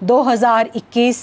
2021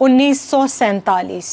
1947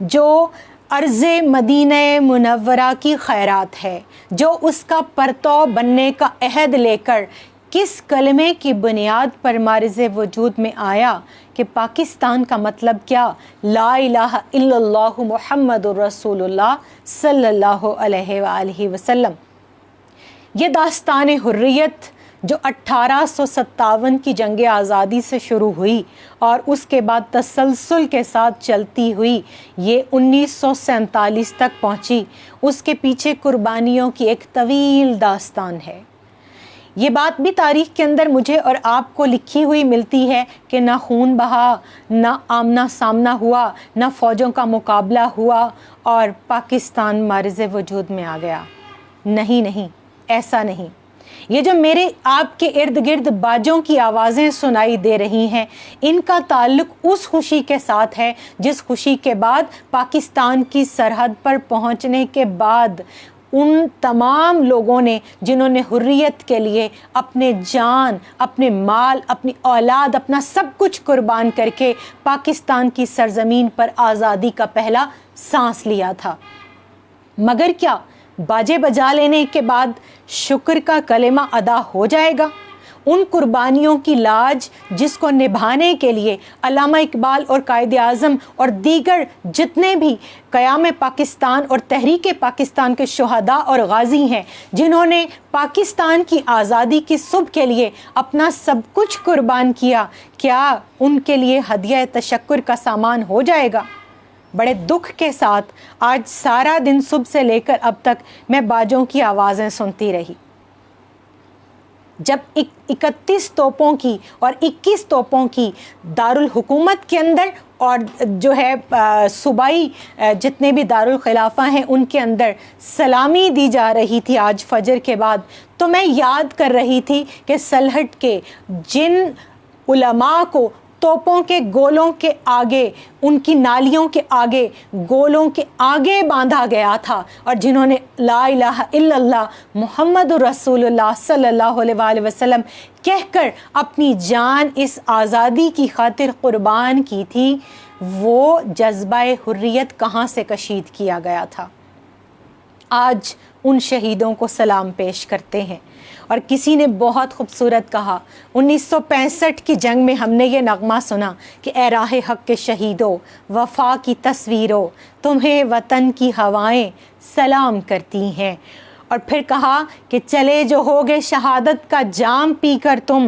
جو ارض مدینہ منورہ کی خیرات ہے، جو اس کا پرتو بننے کا عہد لے کر کس کلمے کی بنیاد پر معرض وجود میں آیا کہ پاکستان کا مطلب کیا؟ لا الہ الا اللہ محمد الرسول اللہ صلی اللہ علیہ وآلہ وسلم۔ یہ داستان حریت جو 1857 کی جنگ آزادی سے شروع ہوئی اور اس کے بعد تسلسل کے ساتھ چلتی ہوئی یہ 1947 تک پہنچی، اس کے پیچھے قربانیوں کی ایک طویل داستان ہے۔ یہ بات بھی تاریخ کے اندر مجھے اور آپ کو لکھی ہوئی ملتی ہے کہ نہ خون بہا، نہ آمنا سامنا ہوا، نہ فوجوں کا مقابلہ ہوا اور پاکستان معرض وجود میں آ گیا۔ نہیں، ایسا نہیں۔ یہ جو میرے آپ کے ارد گرد باجوں کی آوازیں سنائی دے رہی ہیں، ان کا تعلق اس خوشی کے ساتھ ہے جس خوشی کے بعد پاکستان کی سرحد پر پہنچنے کے بعد ان تمام لوگوں نے جنہوں نے حریت کے لیے اپنے جان، اپنے مال، اپنی اولاد، اپنا سب کچھ قربان کر کے پاکستان کی سرزمین پر آزادی کا پہلا سانس لیا تھا۔ مگر کیا باجے بجا لینے کے بعد شکر کا کلمہ ادا ہو جائے گا؟ ان قربانیوں کی لاج جس کو نبھانے کے لیے علامہ اقبال اور قائد اعظم اور دیگر جتنے بھی قیام پاکستان اور تحریک پاکستان کے شہداء اور غازی ہیں، جنہوں نے پاکستان کی آزادی کی صبح کے لیے اپنا سب کچھ قربان کیا، کیا ان کے لیے ہدیہ تشکر کا سامان ہو جائے گا؟ بڑے دکھ کے ساتھ آج سارا دن صبح سے لے کر اب تک میں باجوں کی آوازیں سنتی رہی۔ جب 31 توپوں کی اور 21 توپوں کی دارالحکومت کے اندر اور جو ہے صوبائی جتنے بھی دارالخلافہ ہیں ان کے اندر سلامی دی جا رہی تھی آج فجر کے بعد، تو میں یاد کر رہی تھی کہ سلہٹ کے جن علماء کو توپوں کے گولوں کے آگے، ان کی نالیوں کے آگے، گولوں کے آگے باندھا گیا تھا اور جنہوں نے لا الہ الا اللہ محمد رسول اللہ صلی اللہ علیہ وآلہ وسلم کہہ کر اپنی جان اس آزادی کی خاطر قربان کی تھی، وہ جذبہ حریت کہاں سے کشید کیا گیا تھا؟ آج ان شہیدوں کو سلام پیش کرتے ہیں۔ اور کسی نے بہت خوبصورت کہا، 1965 کی جنگ میں ہم نے یہ نغمہ سنا کہ اے راہ حق کے شہیدوں، وفا کی تصویروں، تمہیں وطن کی ہوائیں سلام کرتی ہیں۔ اور پھر کہا کہ چلے جو ہوگے شہادت کا جام پی کر تم،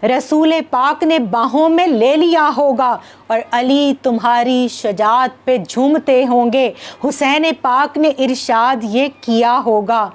رسول پاک نے باہوں میں لے لیا ہوگا اور علی تمہاری شجاعت پہ جھومتے ہوں گے، حسین پاک نے ارشاد یہ کیا ہوگا،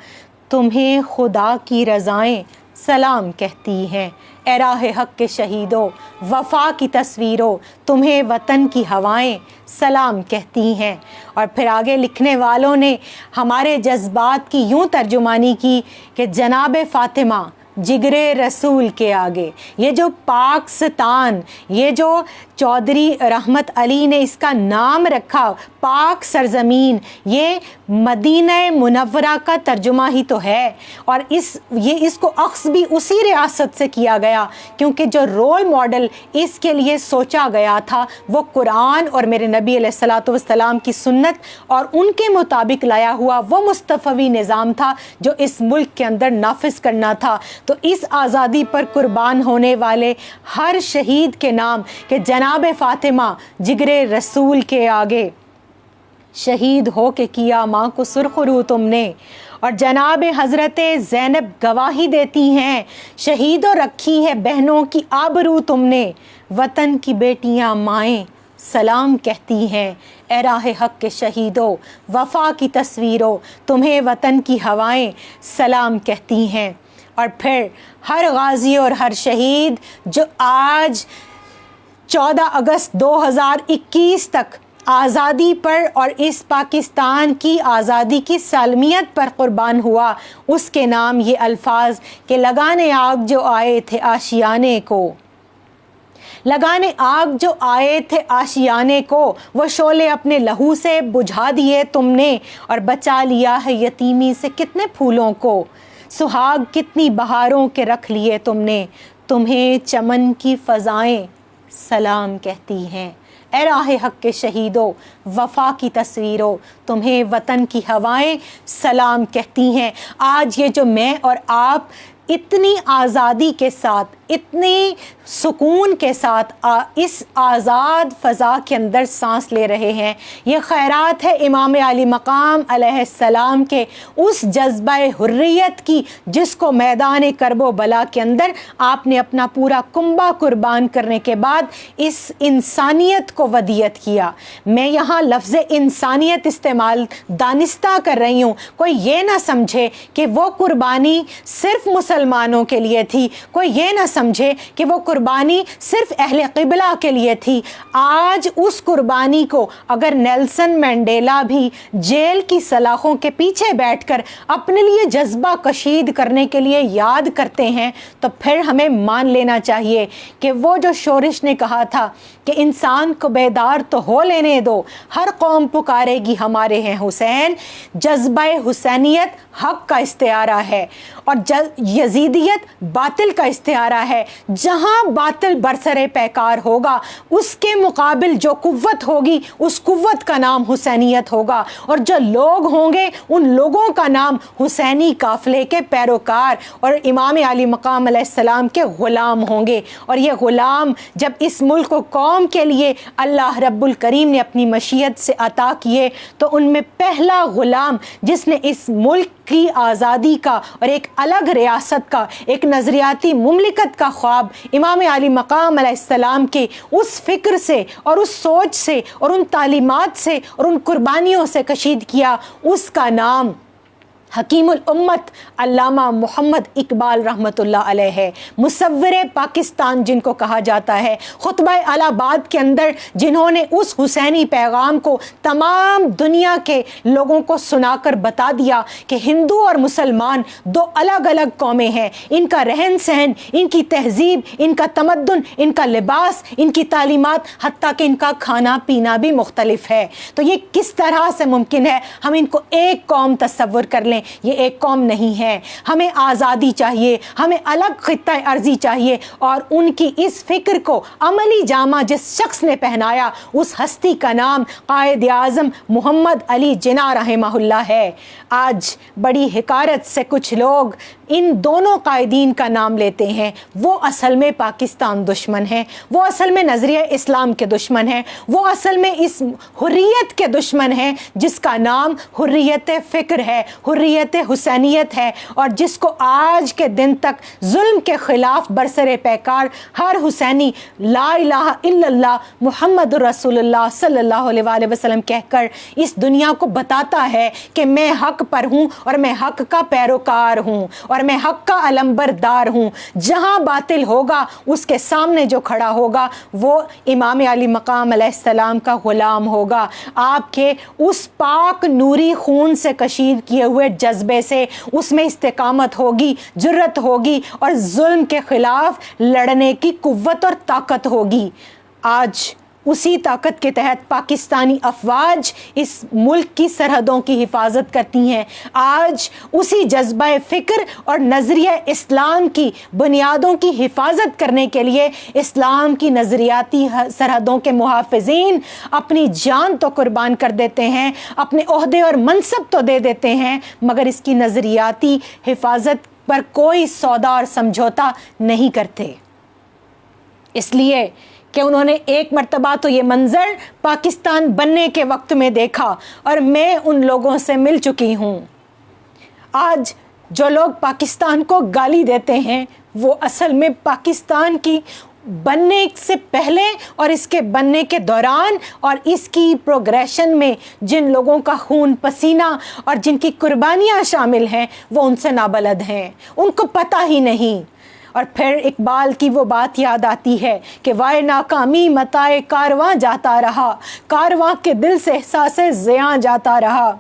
تمہیں خدا کی رضائیں سلام کہتی ہیں۔ اے راہ حق کے شہیدوں، وفا کی تصویروں، تمہیں وطن کی ہوائیں سلام کہتی ہیں۔ اور پھر آگے لکھنے والوں نے ہمارے جذبات کی یوں ترجمانی کی کہ جناب فاطمہ جگر رسول کے آگے، یہ جو پاکستان، یہ جو چودھری رحمت علی نے اس کا نام رکھا پاک سرزمین، یہ مدینہ منورہ کا ترجمہ ہی تو ہے، اور اس کو اخذ بھی اسی ریاست سے کیا گیا کیونکہ جو رول ماڈل اس کے لیے سوچا گیا تھا وہ قرآن اور میرے نبی علیہ الصلوۃ والسلام کی سنت اور ان کے مطابق لایا ہوا وہ مصطفی نظام تھا جو اس ملک کے اندر نافذ کرنا تھا۔ تو اس آزادی پر قربان ہونے والے ہر شہید کے نام کہ جناب فاطمہ جگر رسول کے آگے شہید ہو کے کیا ماں کو سرخ رو تم نے، اور جناب حضرت زینب گواہی دیتی ہیں شہیدوں رکھی ہے بہنوں کی آبرو تم نے، وطن کی بیٹیاں مائیں سلام کہتی ہیں۔ اے راہ حق کے شہیدوں، وفا کی تصویروں، تمہیں وطن کی ہوائیں سلام کہتی ہیں۔ اور پھر ہر غازی اور ہر شہید جو آج 14 اگست 2021 تک آزادی پر اور اس پاکستان کی آزادی کی سالمیت پر قربان ہوا، اس کے نام یہ الفاظ کہ لگانے آگ جو آئے تھے آشیانے کو، لگانے آگ جو آئے تھے آشیانے کو، وہ شعلے اپنے لہو سے بجھا دیے تم نے، اور بچا لیا ہے یتیمی سے کتنے پھولوں کو، سہاگ کتنی بہاروں کے رکھ لیے تم نے، تمہیں چمن کی فضائیں سلام کہتی ہیں۔ اے راہ حق کے شہیدوں، وفا کی تصویروں، تمہیں وطن کی ہوائیں سلام کہتی ہیں۔ آج یہ جو میں اور آپ اتنی آزادی کے ساتھ، اتنی سکون کے ساتھ اس آزاد فضا کے اندر سانس لے رہے ہیں، یہ خیرات ہے امام علی مقام علیہ السلام کے اس جذبہ حریت کی جس کو میدان کرب و بلا کے اندر آپ نے اپنا پورا کنبہ قربان کرنے کے بعد اس انسانیت کو ودیعت کیا۔ میں یہاں لفظ انسانیت استعمال دانستہ کر رہی ہوں، کوئی یہ نہ سمجھے کہ وہ قربانی صرف مسلمانوں کے لیے تھی، کوئی یہ نہ سمجھے کہ وہ قربانی صرف اہل قبلہ کے لیے تھی۔ آج اس قربانی کو اگر نیلسن مینڈیلا بھی جیل کی سلاخوں کے پیچھے بیٹھ کر اپنے لیے جذبہ کشید کرنے کے لیے یاد کرتے ہیں تو پھر ہمیں مان لینا چاہیے کہ وہ جو شورش نے کہا تھا کہ انسان کو بیدار تو ہو لینے دو، ہر قوم پکارے گی ہمارے ہیں حسین، جذبہ حسینیت حق کا استعارہ ہے اور یزیدیت باطل کا استعارہ ہے۔ جہاں باطل برسر پیکار ہوگا اس کے مقابل جو قوت ہوگی اس قوت کا نام حسینیت ہوگا، اور جو لوگ ہوں گے ان لوگوں کا نام حسینی قافلے کے پیروکار اور امام علی مقام علیہ السلام کے غلام ہوں گے۔ اور یہ غلام جب اس ملک و قوم کے لیے اللہ رب الکریم نے اپنی مشیت سے عطا کیے تو ان میں پہلا غلام جس نے اس ملک کی آزادی کا اور ایک الگ ریاست کا، ایک نظریاتی مملکت کا خواب امام علی مقام علیہ السلام کے اس فکر سے اور اس سوچ سے اور ان تعلیمات سے اور ان قربانیوں سے کشید کیا، اس کا نام حکیم الامت علامہ محمد اقبال رحمۃ اللہ علیہ ہے، مصور پاکستان جن کو کہا جاتا ہے۔ خطبہ الہ آباد کے اندر جنہوں نے اس حسینی پیغام کو تمام دنیا کے لوگوں کو سنا کر بتا دیا کہ ہندو اور مسلمان دو الگ الگ قومیں ہیں، ان کا رہن سہن، ان کی تہذیب، ان کا تمدن، ان کا لباس، ان کی تعلیمات، حتیٰ کہ ان کا کھانا پینا بھی مختلف ہے۔ تو یہ کس طرح سے ممکن ہے ہم ان کو ایک قوم تصور کر لیں؟ یہ ایک قوم نہیں ہے۔ ہمیں آزادی چاہیے، ہمیں الگ خطہ ارضی چاہیے، اور ان کی اس فکر کو عملی جامہ جس شخص نے پہنایا اس ہستی کا نام قائد اعظم محمد علی جناح رحمہ اللہ ہے۔ آج بڑی حقارت سے کچھ لوگ ان دونوں قائدین کا نام لیتے ہیں، وہ اصل میں پاکستان دشمن ہیں، وہ اصل میں نظریہ اسلام کے دشمن ہیں، وہ اصل میں اس حریت کے دشمن ہیں جس کا نام حریت فکر ہے، حریت حسینیت ہے، اور جس کو آج کے دن تک ظلم کے خلاف برسر پیکار ہر حسینی لا الہ الا اللہ محمد رسول اللہ صلی اللہ علیہ وآلہ وسلم کہہ کر اس دنیا کو بتاتا ہے کہ میں حق پر ہوں اور میں حق کا پیروکار ہوں اور میں حق کا علمبردار ہوں۔ جہاں باطل ہوگا اس کے سامنے جو کھڑا ہوگا وہ امام علی مقام علیہ السلام کا غلام ہوگا۔ آپ کے اس پاک نوری خون سے کشید کیے ہوئے جذبے سے اس میں استقامت ہوگی، جرت ہوگی اور ظلم کے خلاف لڑنے کی قوت اور طاقت ہوگی۔ آج اسی طاقت کے تحت پاکستانی افواج اس ملک کی سرحدوں کی حفاظت کرتی ہیں۔ آج اسی جذبہ فکر اور نظریہ اسلام کی بنیادوں کی حفاظت کرنے کے لیے اسلام کی نظریاتی سرحدوں کے محافظین اپنی جان تو قربان کر دیتے ہیں، اپنے عہدے اور منصب تو دے دیتے ہیں، مگر اس کی نظریاتی حفاظت پر کوئی سودا اور سمجھوتا نہیں کرتے، اس لیے کہ انہوں نے ایک مرتبہ تو یہ منظر پاکستان بننے کے وقت میں دیکھا، اور میں ان لوگوں سے مل چکی ہوں۔ آج جو لوگ پاکستان کو گالی دیتے ہیں وہ اصل میں پاکستان کی بننے سے پہلے اور اس کے بننے کے دوران اور اس کی پروگریشن میں جن لوگوں کا خون پسینہ اور جن کی قربانیاں شامل ہیں وہ ان سے نابلد ہیں، ان کو پتہ ہی نہیں۔ اور پھر اقبال کی وہ بات یاد آتی ہے کہ وائے ناکامی متائے کارواں جاتا رہا، کارواں کے دل سے احساس زیاں جاتا رہا۔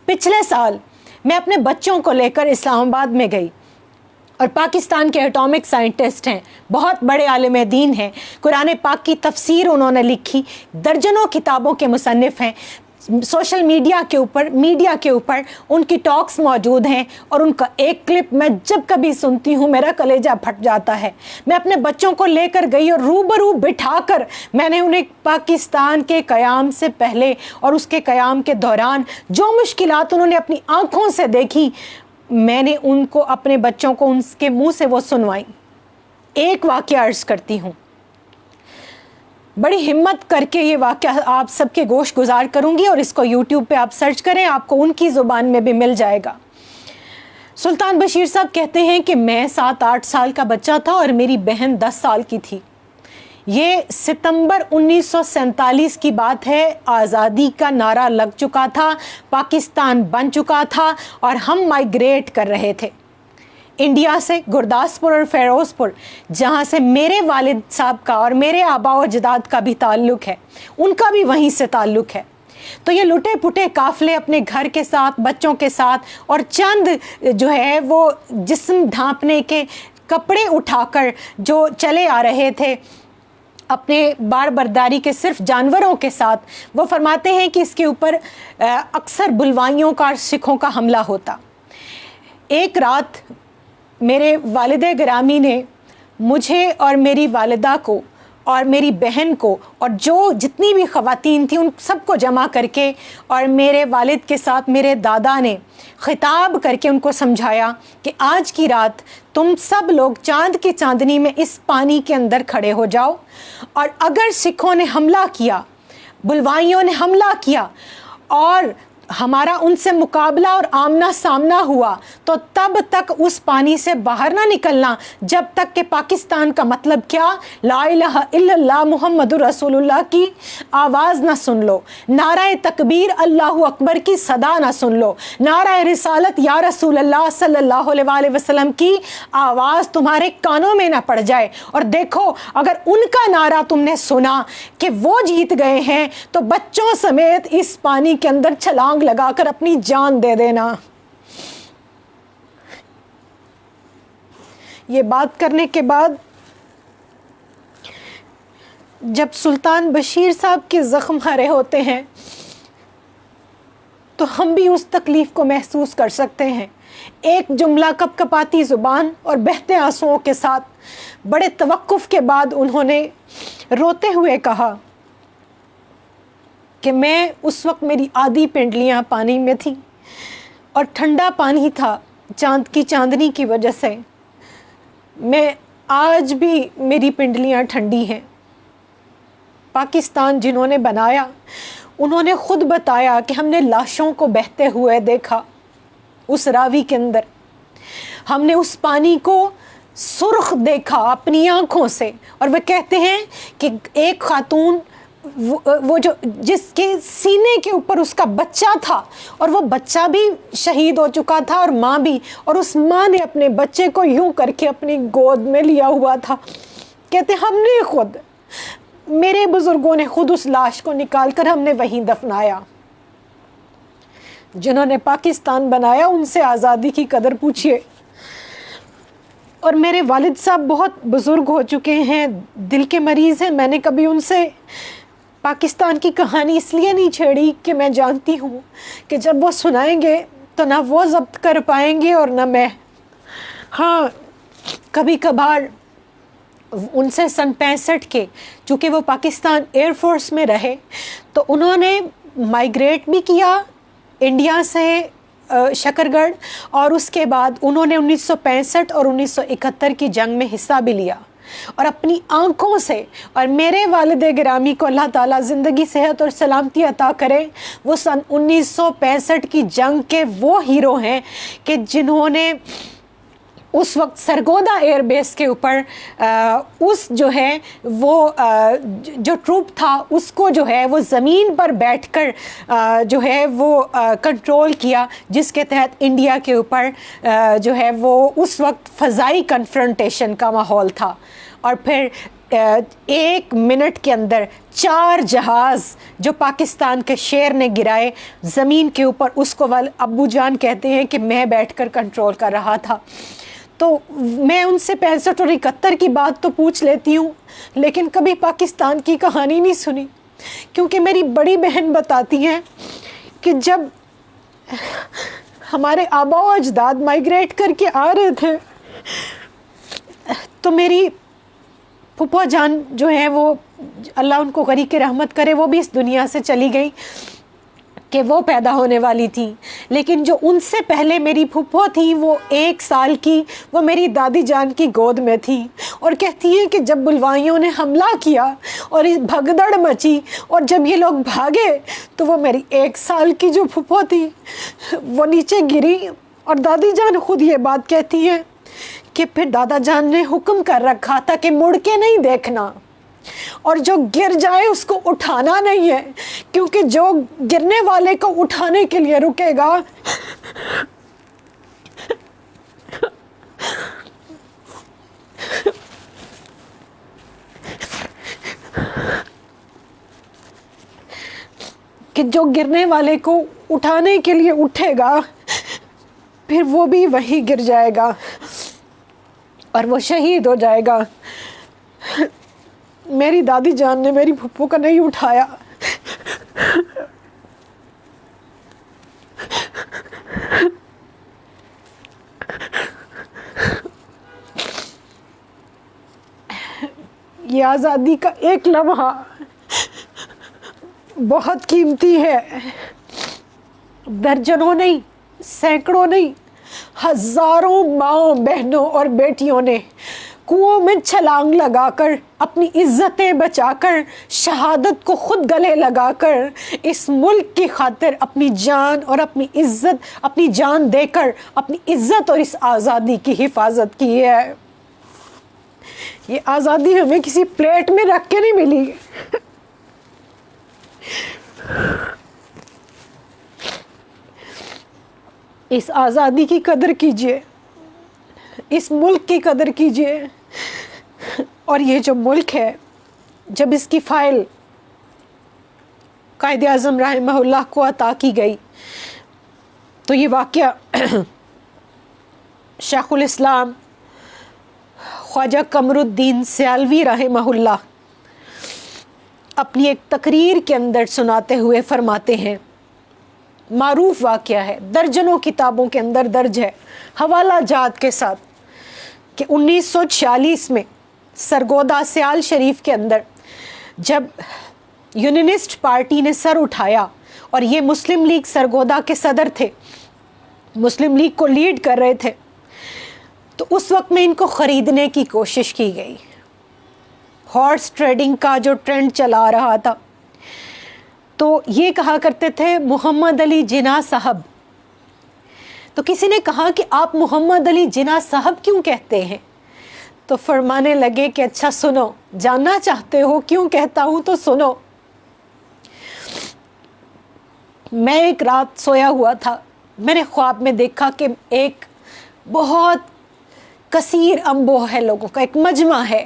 پچھلے سال میں اپنے بچوں کو لے کر اسلام آباد میں گئی، اور پاکستان کے ایٹامک سائنٹسٹ ہیں، بہت بڑے عالم دین ہیں، قرآن پاک کی تفسیر انہوں نے لکھی، درجنوں کتابوں کے مصنف ہیں، سوشل میڈیا کے اوپر ان کی ٹاکس موجود ہیں، اور ان کا ایک کلپ میں جب کبھی سنتی ہوں میرا کلیجہ پھٹ جاتا ہے۔ میں اپنے بچوں کو لے کر گئی اور روبرو بٹھا کر میں نے انہیں پاکستان کے قیام سے پہلے اور اس کے قیام کے دوران جو مشکلات انہوں نے اپنی آنکھوں سے دیکھی، میں نے ان کو اپنے بچوں کو ان کے منہ سے وہ سنوائی۔ ایک واقعہ عرض کرتی ہوں، بڑی ہمت کر کے یہ واقعہ آپ سب کے گوش گزار کروں گی، اور اس کو یوٹیوب پہ آپ سرچ کریں، آپ کو ان کی زبان میں بھی مل جائے گا۔ سلطان بشیر صاحب کہتے ہیں کہ میں 7-8 سال کا بچہ تھا اور میری بہن 10 سال کی تھی۔ یہ ستمبر 1947 کی بات ہے، آزادی کا نعرہ لگ چکا تھا، پاکستان بن چکا تھا، اور ہم مائیگریٹ کر رہے تھے انڈیا سے، گرداسپور اور فیروز پور، جہاں سے میرے والد صاحب کا اور میرے آبا و اجداد کا بھی تعلق ہے، ان کا بھی وہیں سے تعلق ہے۔ تو یہ لٹے پٹے قافلے اپنے گھر کے ساتھ، بچوں کے ساتھ، اور چند جو ہے وہ جسم ڈھانپنے کے کپڑے اٹھا کر جو چلے آ رہے تھے اپنے بار برداری کے صرف جانوروں کے ساتھ، وہ فرماتے ہیں کہ اس کے اوپر اکثر بلوائیوں کا اور سکھوں کا حملہ ہوتا۔ ایک رات میرے والد گرامی نے مجھے اور میری والدہ کو اور میری بہن کو اور جو جتنی بھی خواتین تھیں ان سب کو جمع کر کے، اور میرے والد کے ساتھ میرے دادا نے خطاب کر کے ان کو سمجھایا کہ آج کی رات تم سب لوگ چاند کی چاندنی میں اس پانی کے اندر کھڑے ہو جاؤ، اور اگر سکھوں نے حملہ کیا، بلوائیوں نے حملہ کیا اور ہمارا ان سے مقابلہ اور آمنا سامنا ہوا، تو تب تک اس پانی سے باہر نہ نکلنا جب تک کہ پاکستان کا مطلب کیا، لا الہ الا اللہ محمد رسول اللہ کی آواز نہ سن لو، نعرہ تکبیر اللہ اکبر کی صدا نہ سن لو، نعرہ رسالت یا رسول اللہ صلی اللہ علیہ وآلہ وسلم کی آواز تمہارے کانوں میں نہ پڑ جائے۔ اور دیکھو اگر ان کا نعرہ تم نے سنا کہ وہ جیت گئے ہیں تو بچوں سمیت اس پانی کے اندر چھلانگ لگا کر اپنی جان دے دینا۔ یہ بات کرنے کے بعد جب سلطان بشیر صاحب کے زخم ہرے ہوتے ہیں تو ہم بھی اس تکلیف کو محسوس کر سکتے ہیں۔ ایک جملہ کپ کپاتی زبان اور بہتے آنسوؤں کے ساتھ بڑے توقف کے بعد انہوں نے روتے ہوئے کہا کہ میں اس وقت میری آدھی پنڈلیاں پانی میں تھیں اور ٹھنڈا پانی تھا چاند کی چاندنی کی وجہ سے، میں آج بھی میری پنڈلیاں ٹھنڈی ہیں۔ پاکستان جنہوں نے بنایا انہوں نے خود بتایا کہ ہم نے لاشوں کو بہتے ہوئے دیکھا اس راوی کے اندر، ہم نے اس پانی کو سرخ دیکھا اپنی آنکھوں سے، اور وہ کہتے ہیں کہ ایک خاتون وہ جو جس کے سینے کے اوپر اس کا بچہ تھا، اور وہ بچہ بھی شہید ہو چکا تھا اور ماں بھی، اور اس ماں نے اپنے بچے کو یوں کر کے اپنی گود میں لیا ہوا تھا، کہتے ہم نے خود، میرے بزرگوں نے خود اس لاش کو نکال کر ہم نے وہیں دفنایا۔ جنہوں نے پاکستان بنایا ان سے آزادی کی قدر پوچھئے۔ اور میرے والد صاحب بہت بزرگ ہو چکے ہیں، دل کے مریض ہیں، میں نے کبھی ان سے پاکستان کی کہانی اس لیے نہیں چھیڑی کہ میں جانتی ہوں کہ جب وہ سنائیں گے تو نہ وہ ضبط کر پائیں گے اور نہ میں۔ ہاں کبھی کبھار ان سے سن 65 کے، چونکہ وہ پاکستان ایئر فورس میں رہے تو انہوں نے مائیگریٹ بھی کیا انڈیا سے شکرگڑھ، اور اس کے بعد انہوں نے 1965 اور 1971 کی جنگ میں حصہ بھی لیا، اور اپنی آنکھوں سے، اور میرے والد گرامی کو اللہ تعالیٰ زندگی صحت اور سلامتی عطا کرے، وہ سن 1965 کی جنگ کے وہ ہیرو ہیں کہ جنہوں نے اس وقت سرگودا ایئر بیس کے اوپر اس جو ہے وہ جو ٹروپ تھا اس کو جو ہے وہ زمین پر بیٹھ کر جو ہے وہ کنٹرول کیا، جس کے تحت انڈیا کے اوپر جو ہے وہ اس وقت فضائی کنفرنٹیشن کا ماحول تھا، اور پھر 1 منٹ کے اندر 4 جہاز جو پاکستان کے شیر نے گرائے زمین کے اوپر، اس کو ابو جان کہتے ہیں کہ میں بیٹھ کر کنٹرول کر رہا تھا۔ تو میں ان سے 65 اور 71 کی بات تو پوچھ لیتی ہوں، لیکن کبھی پاکستان کی کہانی نہیں سنی، کیونکہ میری بڑی بہن بتاتی ہیں کہ جب ہمارے آبا و اجداد مائیگریٹ کر کے آ رہے تھے تو میری پھپھو جان جو ہے وہ اللہ ان کو غریق رحمت کرے وہ بھی اس دنیا سے چلی گئی کہ وہ پیدا ہونے والی تھی، لیکن جو ان سے پہلے میری پھپھو تھی وہ 1 سال کی، وہ میری دادی جان کی گود میں تھی، اور کہتی ہیں کہ جب بلوائیوں نے حملہ کیا اور بھگدڑ مچی اور جب یہ لوگ بھاگے تو وہ میری 1 سال کی جو پھپھو تھی وہ نیچے گری، اور دادی جان خود یہ بات کہتی ہیں کہ پھر دادا جان نے حکم کر رکھا تھا کہ مڑ کے نہیں دیکھنا، اور جو گر جائے اس کو اٹھانا نہیں ہے، کیونکہ جو گرنے والے کو اٹھانے کے لیے رکے گا کہ جو گرنے والے کو اٹھانے کے لیے اٹھے گا پھر وہ بھی وہی گر جائے گا اور وہ شہید ہو جائے گا۔ میری دادی جان نے میری پھپھو کو نہیں اٹھایا، یہ آزادی کا ایک لمحہ بہت قیمتی ہے، درجنوں نہیں، سینکڑوں نہیں، ہزاروں ماؤں بہنوں اور بیٹیوں نے کنووں میں چھلانگ لگا کر اپنی عزتیں بچا کر شہادت کو خود گلے لگا کر اس ملک کی خاطر اپنی جان اور اپنی عزت، اپنی جان دے کر اپنی عزت اور اس آزادی کی حفاظت کی ہے۔ یہ آزادی ہمیں کسی پلیٹ میں رکھ کے نہیں ملی، اس آزادی کی قدر کیجئے، اس ملک کی قدر کیجئے، اور یہ جو ملک ہے جب اس کی فائل قائد اعظم رحمہ اللہ کو عطا کی گئی تو یہ واقعہ شیخ الاسلام خواجہ قمر الدین سیالوی رحمہ اللہ اپنی ایک تقریر کے اندر سناتے ہوئے فرماتے ہیں، معروف واقعہ ہے، درجنوں کتابوں کے اندر درج ہے حوالہ جات کے ساتھ، کہ 1946 میں سرگودا سیال شریف کے اندر جب یونینسٹ پارٹی نے سر اٹھایا اور یہ مسلم لیگ سرگودا کے صدر تھے، مسلم لیگ کو لیڈ کر رہے تھے، تو اس وقت میں ان کو خریدنے کی کوشش کی گئی، ہارس ٹریڈنگ کا جو ٹرینڈ چلا رہا تھا، تو یہ کہا کرتے تھے محمد علی جناح صاحب، تو کسی نے کہا کہ آپ محمد علی جناح صاحب کیوں کہتے ہیں؟ تو فرمانے لگے کہ اچھا سنو، جاننا چاہتے ہو کیوں کہتا ہوں تو سنو۔ میں ایک رات سویا ہوا تھا، میں نے خواب میں دیکھا کہ ایک بہت کثیر انبوہ ہے لوگوں کا، ایک مجمع ہے،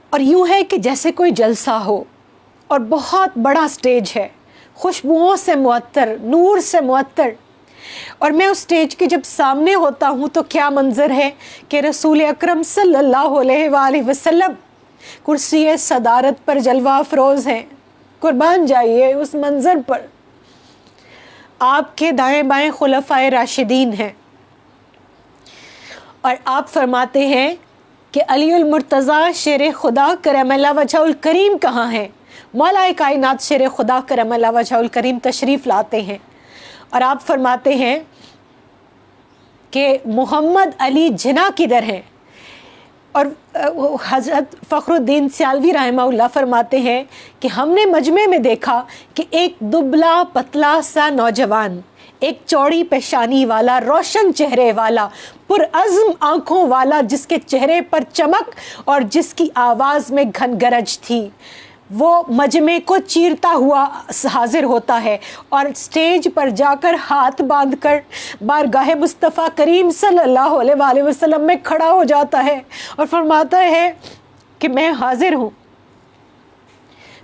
اور یوں ہے کہ جیسے کوئی جلسہ ہو، اور بہت بڑا سٹیج ہے، خوشبوؤں سے معطر، نور سے معطر، اور میں اس سٹیج کے جب سامنے ہوتا ہوں تو کیا منظر ہے کہ رسول اکرم صلی اللہ علیہ وآلہ وسلم کرسی صدارت پر جلوہ افروز ہیں، قربان جائیے اس منظر پر، آپ کے دائیں بائیں خلفائے راشدین ہیں، اور آپ فرماتے ہیں کہ علی المرتضیٰ شیر خدا کرم اللہ وجہہ الکریم کہاں ہیں؟ مولا کائنات شیر خدا کرم اللہ وجہہ الکریم تشریف لاتے ہیں، اور آپ فرماتے ہیں کہ محمد علی جناح کدھر ہیں؟ اور حضرت فخر الدین سیالوی رحمہ اللہ فرماتے ہیں کہ ہم نے مجمع میں دیکھا کہ ایک دبلا پتلا سا نوجوان، ایک چوڑی پیشانی والا، روشن چہرے والا، پرعزم آنکھوں والا، جس کے چہرے پر چمک اور جس کی آواز میں گھن گرج تھی، وہ مجمع کو چیرتا ہوا حاضر ہوتا ہے اور سٹیج پر جا کر ہاتھ باندھ کر بارگاہ مصطفیٰ کریم صلی اللہ علیہ وآلہ وسلم میں کھڑا ہو جاتا ہے اور فرماتا ہے کہ میں حاضر ہوں،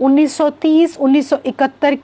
1930-1971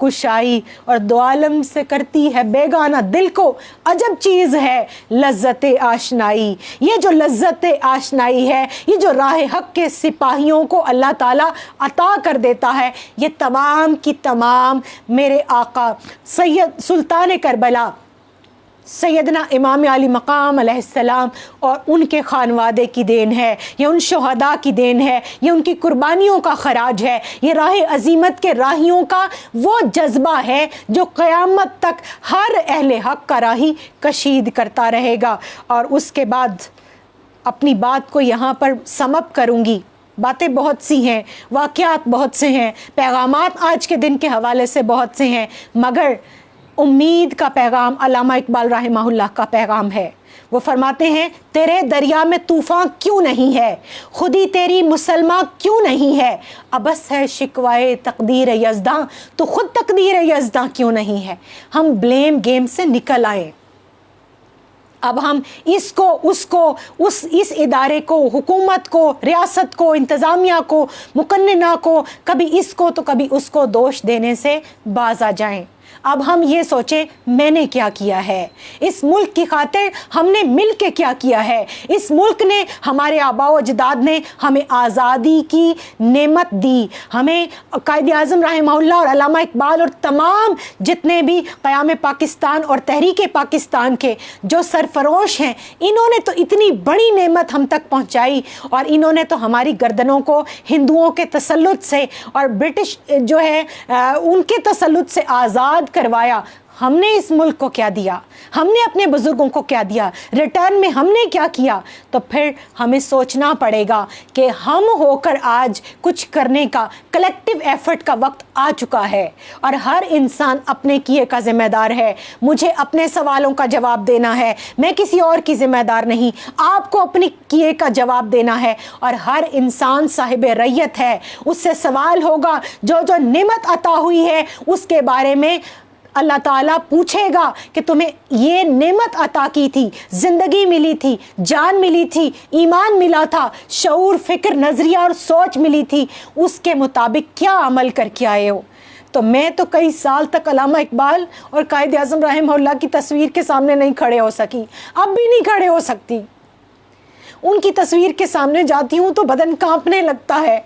کشائی اور دو عالم سے کرتی ہے بیگانہ دل کو عجب چیز ہے لذت آشنائی. یہ جو لذت آشنائی ہے، یہ جو راہ حق کے سپاہیوں کو اللہ تعالیٰ عطا کر دیتا ہے، یہ تمام کی تمام میرے آقا سید سلطان کربلا سیدنا امام علی مقام علیہ السلام اور ان کے خانوادے کی دین ہے، یہ ان شہداء کی دین ہے، یہ ان کی قربانیوں کا خراج ہے، یہ راہ عظیمت کے راہیوں کا وہ جذبہ ہے جو قیامت تک ہر اہل حق کا راہی کشید کرتا رہے گا. اور اس کے بعد اپنی بات کو یہاں پر سم اپ کروں گی. باتیں بہت سی ہیں، واقعات بہت سے ہیں، پیغامات آج کے دن کے حوالے سے بہت سے ہیں، مگر امید کا پیغام علامہ اقبال رحمہ اللہ کا پیغام ہے. وہ فرماتے ہیں تیرے دریا میں طوفان کیوں نہیں ہے، خودی تیری مسلمہ کیوں نہیں ہے، ابس ہے شکوائے تقدیر یزداں تو خود تقدیر یزداں کیوں نہیں ہے. ہم بلیم گیم سے نکل آئیں. اب ہم اس کو اس کو اس ادارے کو، حکومت کو، ریاست کو، انتظامیہ کو، مقننہ کو، کبھی اس کو تو کبھی اس کو دوش دینے سے باز آ جائیں. اب ہم یہ سوچیں میں نے کیا کیا ہے، اس ملک کی خاطر ہم نے مل کے کیا کیا ہے. اس ملک نے، ہمارے آباء و اجداد نے ہمیں آزادی کی نعمت دی. ہمیں قائد اعظم رحمہ اللہ اور علامہ اقبال اور تمام جتنے بھی قیام پاکستان اور تحریک پاکستان کے جو سرفروش ہیں، انہوں نے تو اتنی بڑی نعمت ہم تک پہنچائی، اور انہوں نے تو ہماری گردنوں کو ہندوؤں کے تسلط سے اور برٹش جو ہے ان کے تسلط سے آزاد کروایا. ہم نے اس ملک کو کیا دیا، ہم نے اپنے بزرگوں کو کیا دیا، ریٹرن میں ہم نے کیا کیا. تو پھر ہمیں سوچنا پڑے گا کہ ہم ہو کر آج کچھ کرنے کا کلیکٹیو ایفرٹ کا وقت آ چکا ہے، اور ہر انسان اپنے کیے کا ذمہ دار ہے. مجھے اپنے سوالوں کا جواب دینا ہے، میں کسی اور کی ذمہ دار نہیں. آپ کو اپنی کیے کا جواب دینا ہے، اور ہر انسان صاحب ریت ہے. اس سے سوال ہوگا جو جو نعمت عطا ہوئی ہے اس کے بارے میں اللہ تعالیٰ پوچھے گا کہ تمہیں یہ نعمت عطا کی تھی، زندگی ملی تھی، جان ملی تھی، ایمان ملا تھا، شعور، فکر، نظریہ اور سوچ ملی تھی، اس کے مطابق کیا عمل کر کے آئے ہو. تو میں تو کئی سال تک علامہ اقبال اور قائد اعظم رحمہ اللہ کی تصویر کے سامنے نہیں کھڑے ہو سکی، اب بھی نہیں کھڑے ہو سکتی. ان کی تصویر کے سامنے جاتی ہوں تو بدن کانپنے لگتا ہے،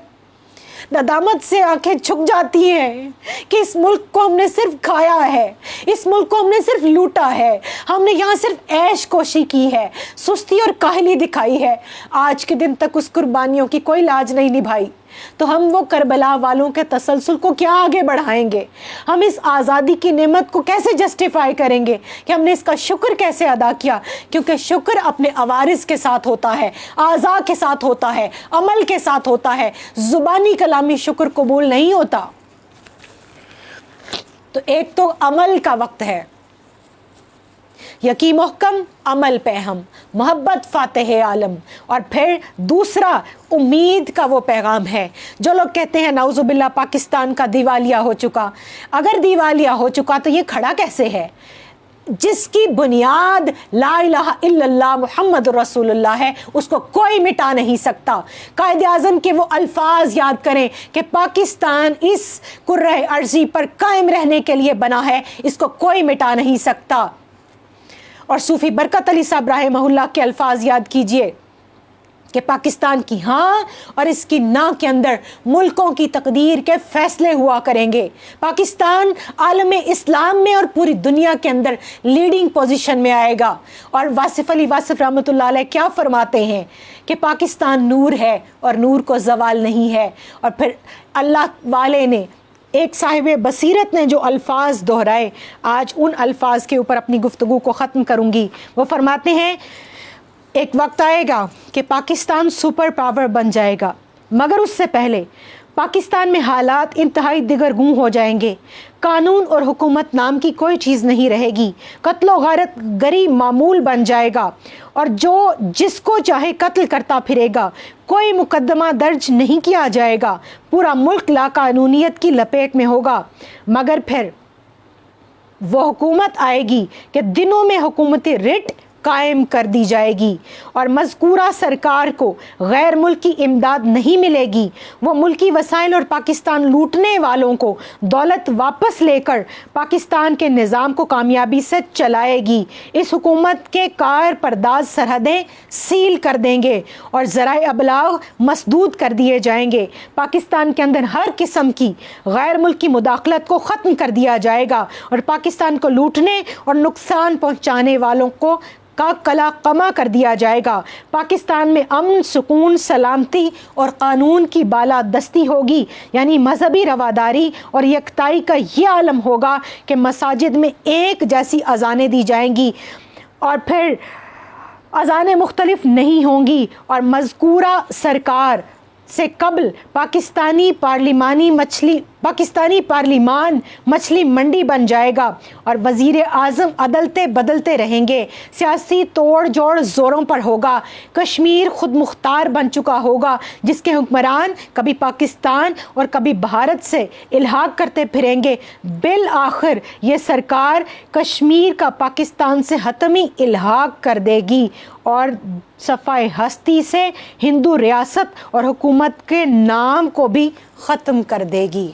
ندامت سے آنکھیں جھک جاتی ہیں کہ اس ملک کو ہم نے صرف کھایا ہے، اس ملک کو ہم نے صرف لوٹا ہے، ہم نے یہاں صرف عیش کوشی کی ہے، سستی اور کاہلی دکھائی ہے. آج کے دن تک اس قربانیوں کی کوئی لاج نہیں نبھائی. تو ہم وہ کربلا والوں کے تسلسل کو کیا آگے بڑھائیں گے؟ ہم اس آزادی کی نعمت کو کیسے جسٹیفائی کریں گے کہ ہم نے اس کا شکر کیسے ادا کیا؟ کیونکہ شکر اپنے عوارض کے ساتھ ہوتا ہے، اعضاء کے ساتھ ہوتا ہے، عمل کے ساتھ ہوتا ہے. زبانی کلامی شکر قبول نہیں ہوتا. تو ایک تو عمل کا وقت ہے، یقین محکم عمل پہ ہم، محبت فاتح عالم. اور پھر دوسرا امید کا وہ پیغام ہے. جو لوگ کہتے ہیں نعوذ باللہ پاکستان کا دیوالیہ ہو چکا، اگر دیوالیہ ہو چکا تو یہ کھڑا کیسے ہے؟ جس کی بنیاد لا الہ الا اللہ محمد رسول اللہ ہے، اس کو کوئی مٹا نہیں سکتا. قائد اعظم کے وہ الفاظ یاد کریں کہ پاکستان اس کرۂ ارضی پر قائم رہنے کے لیے بنا ہے، اس کو کوئی مٹا نہیں سکتا. اور صوفی برکت علی صاحب رحمہ اللہ کے الفاظ یاد کیجئے کہ پاکستان کی ہاں اور اس کی نہ کے اندر ملکوں کی تقدیر کے فیصلے ہوا کریں گے. پاکستان عالم اسلام میں اور پوری دنیا کے اندر لیڈنگ پوزیشن میں آئے گا. اور واصف علی واصف رحمۃ اللہ علیہ کیا فرماتے ہیں کہ پاکستان نور ہے اور نور کو زوال نہیں ہے. اور پھر اللہ والے نے، ایک صاحب بصیرت نے جو الفاظ دہرائے، آج ان الفاظ کے اوپر اپنی گفتگو کو ختم کروں گی. وہ فرماتے ہیں ایک وقت آئے گا کہ پاکستان سپر پاور بن جائے گا، مگر اس سے پہلے پاکستان میں حالات انتہائی دگرگوں ہو جائیں گے. قانون اور حکومت نام کی کوئی چیز نہیں رہے گی. قتل و غارت گری معمول بن جائے گا، اور جو جس کو چاہے قتل کرتا پھرے گا. کوئی مقدمہ درج نہیں کیا جائے گا. پورا ملک لا قانونیت کی لپیٹ میں ہوگا. مگر پھر وہ حکومت آئے گی کہ دنوں میں حکومتی رٹ قائم کر دی جائے گی، اور مذکورہ سرکار کو غیر ملکی امداد نہیں ملے گی۔ وہ ملکی وسائل اور پاکستان لوٹنے والوں کو دولت واپس لے کر پاکستان کے نظام کو کامیابی سے چلائے گی۔ اس حکومت کے کار پرداز سرحدیں سیل کر دیں گے اور ذرائع ابلاغ مسدود کر دیے جائیں گے۔ پاکستان کے اندر ہر قسم کی غیر ملکی مداخلت کو ختم کر دیا جائے گا اور پاکستان کو لوٹنے اور نقصان پہنچانے والوں کو کا کلا قمع کر دیا جائے گا۔ پاکستان میں امن، سکون، سلامتی اور قانون کی بالادستی ہوگی، یعنی مذہبی رواداری اور یکتائی کا یہ عالم ہوگا کہ مساجد میں ایک جیسی اذانیں دی جائیں گی اور پھر اذانیں مختلف نہیں ہوں گی، اور مذکورہ سرکار سے قبل پاکستانی پارلیمان مچھلی منڈی بن جائے گا اور وزیر اعظم عدلتے بدلتے رہیں گے۔ سیاسی توڑ جوڑ زوروں پر ہوگا۔ کشمیر خود مختار بن چکا ہوگا، جس کے حکمران کبھی پاکستان اور کبھی بھارت سے الحاق کرتے پھریں گے۔ بالآخر یہ سرکار کشمیر کا پاکستان سے حتمی الحاق کر دے گی اور صفائے ہستی سے ہندو ریاست اور حکومت کے نام کو بھی ختم کر دے گی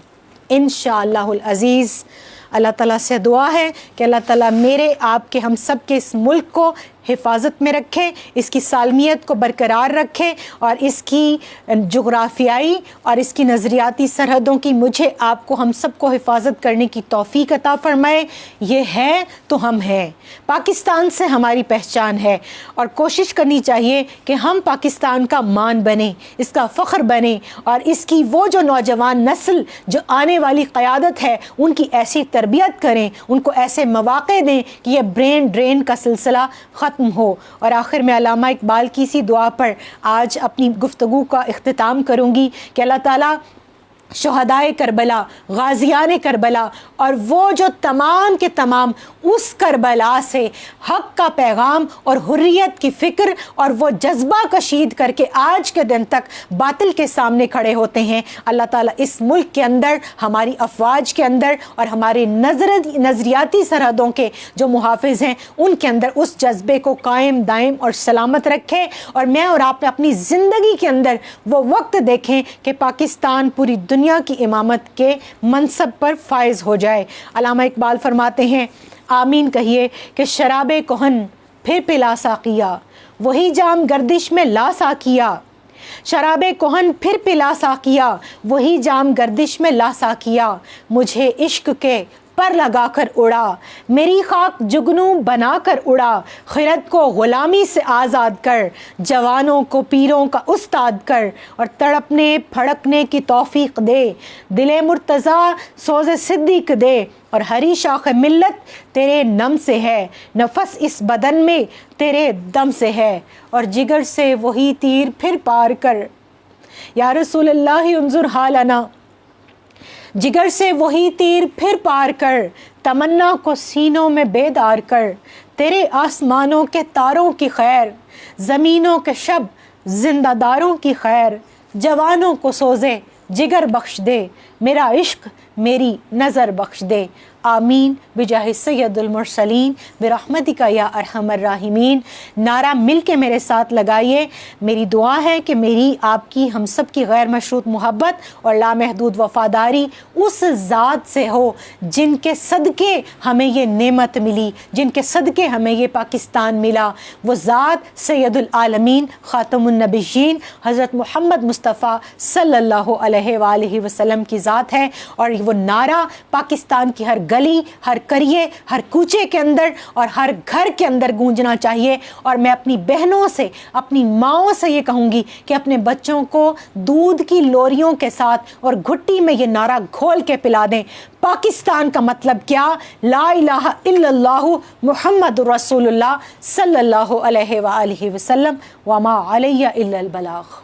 انشاءاللہ العزیز۔ اللہ تعالیٰ سے دعا ہے کہ اللہ تعالیٰ میرے، آپ کے، ہم سب کے اس ملک کو حفاظت میں رکھے، اس کی سالمیت کو برقرار رکھے اور اس کی جغرافیائی اور اس کی نظریاتی سرحدوں کی مجھے، آپ کو، ہم سب کو حفاظت کرنے کی توفیق عطا فرمائے۔ یہ ہے تو ہم ہیں، پاکستان سے ہماری پہچان ہے اور کوشش کرنی چاہیے کہ ہم پاکستان کا مان بنیں، اس کا فخر بنیں اور اس کی وہ جو نوجوان نسل جو آنے والی قیادت ہے ان کی ایسی تربیت کریں، ان کو ایسے مواقع دیں کہ یہ برین ڈرین کا سلسلہ ختم ہو۔ اور آخر میں علامہ اقبال کی اسی دعا پر آج اپنی گفتگو کا اختتام کروں گی کہ اللہ تعالیٰ شہدائے کربلا، غازیان کربلا اور وہ جو تمام کے تمام اس کربلا سے حق کا پیغام اور حریت کی فکر اور وہ جذبہ کشید کر کے آج کے دن تک باطل کے سامنے کھڑے ہوتے ہیں، اللہ تعالیٰ اس ملک کے اندر، ہماری افواج کے اندر اور ہمارے نظریاتی سرحدوں کے جو محافظ ہیں ان کے اندر اس جذبے کو قائم دائم اور سلامت رکھے، اور میں اور آپ نے اپنی زندگی کے اندر وہ وقت دیکھیں کہ پاکستان پوری دنیا کی امامت کے منصب پر فائز ہو جائے۔ علامہ اقبال فرماتے ہیں، آمین کہیے کہ شراب کہن پھر پلا ساقیا، وہی جام گردش میں لا ساقیا۔ شراب کہن پھر پلا ساقیا، وہی جام گردش میں لا ساقیا۔ مجھے عشق کے پر لگا کر اڑا، میری خاک جگنوں بنا کر اڑا۔ خرد کو غلامی سے آزاد کر، جوانوں کو پیروں کا استاد کر، اور تڑپنے پھڑکنے کی توفیق دے۔ دل مرتضیٰ سوز صدیق دے، اور ہری شاخ ملت تیرے نم سے ہے، نفس اس بدن میں تیرے دم سے ہے، اور جگر سے وہی تیر پھر پار کر۔ یا رسول اللہ انظر حالنا، جگر سے وہی تیر پھر پار کر، تمنا کو سینوں میں بیدار کر۔ تیرے آسمانوں کے تاروں کی خیر، زمینوں کے شب زندہ داروں کی خیر۔ جوانوں کو سوزے جگر بخش دے، میرا عشق میری نظر بخش دے۔ آمین بجاہ سید المرسلین برحمتک یا ارحم الراحمین۔ نعرہ مل کے میرے ساتھ لگائیے۔ میری دعا ہے کہ میری، آپ کی، ہم سب کی غیر مشروط محبت اور لامحدود وفاداری اس ذات سے ہو جن کے صدقے ہمیں یہ نعمت ملی، جن کے صدقے ہمیں یہ پاکستان ملا۔ وہ ذات سید العالمین خاتم النبیین حضرت محمد مصطفیٰ صلی اللہ علیہ وآلہ وسلم کی ذات ہے، اور وہ نعرہ پاکستان کی ہر گلی، ہر کریے، ہر کوچے کے اندر اور ہر گھر کے اندر گونجنا چاہیے۔ اور میں اپنی بہنوں سے، اپنی ماؤں سے یہ کہوں گی کہ اپنے بچوں کو دودھ کی لوریوں کے ساتھ اور گھٹی میں یہ نعرہ گھول کے پلا دیں۔ پاکستان کا مطلب کیا؟ لا الہ الا اللہ محمد رسول اللہ صلی اللہ علیہ وآلہ وسلم، وما علیہ الا البلاغ۔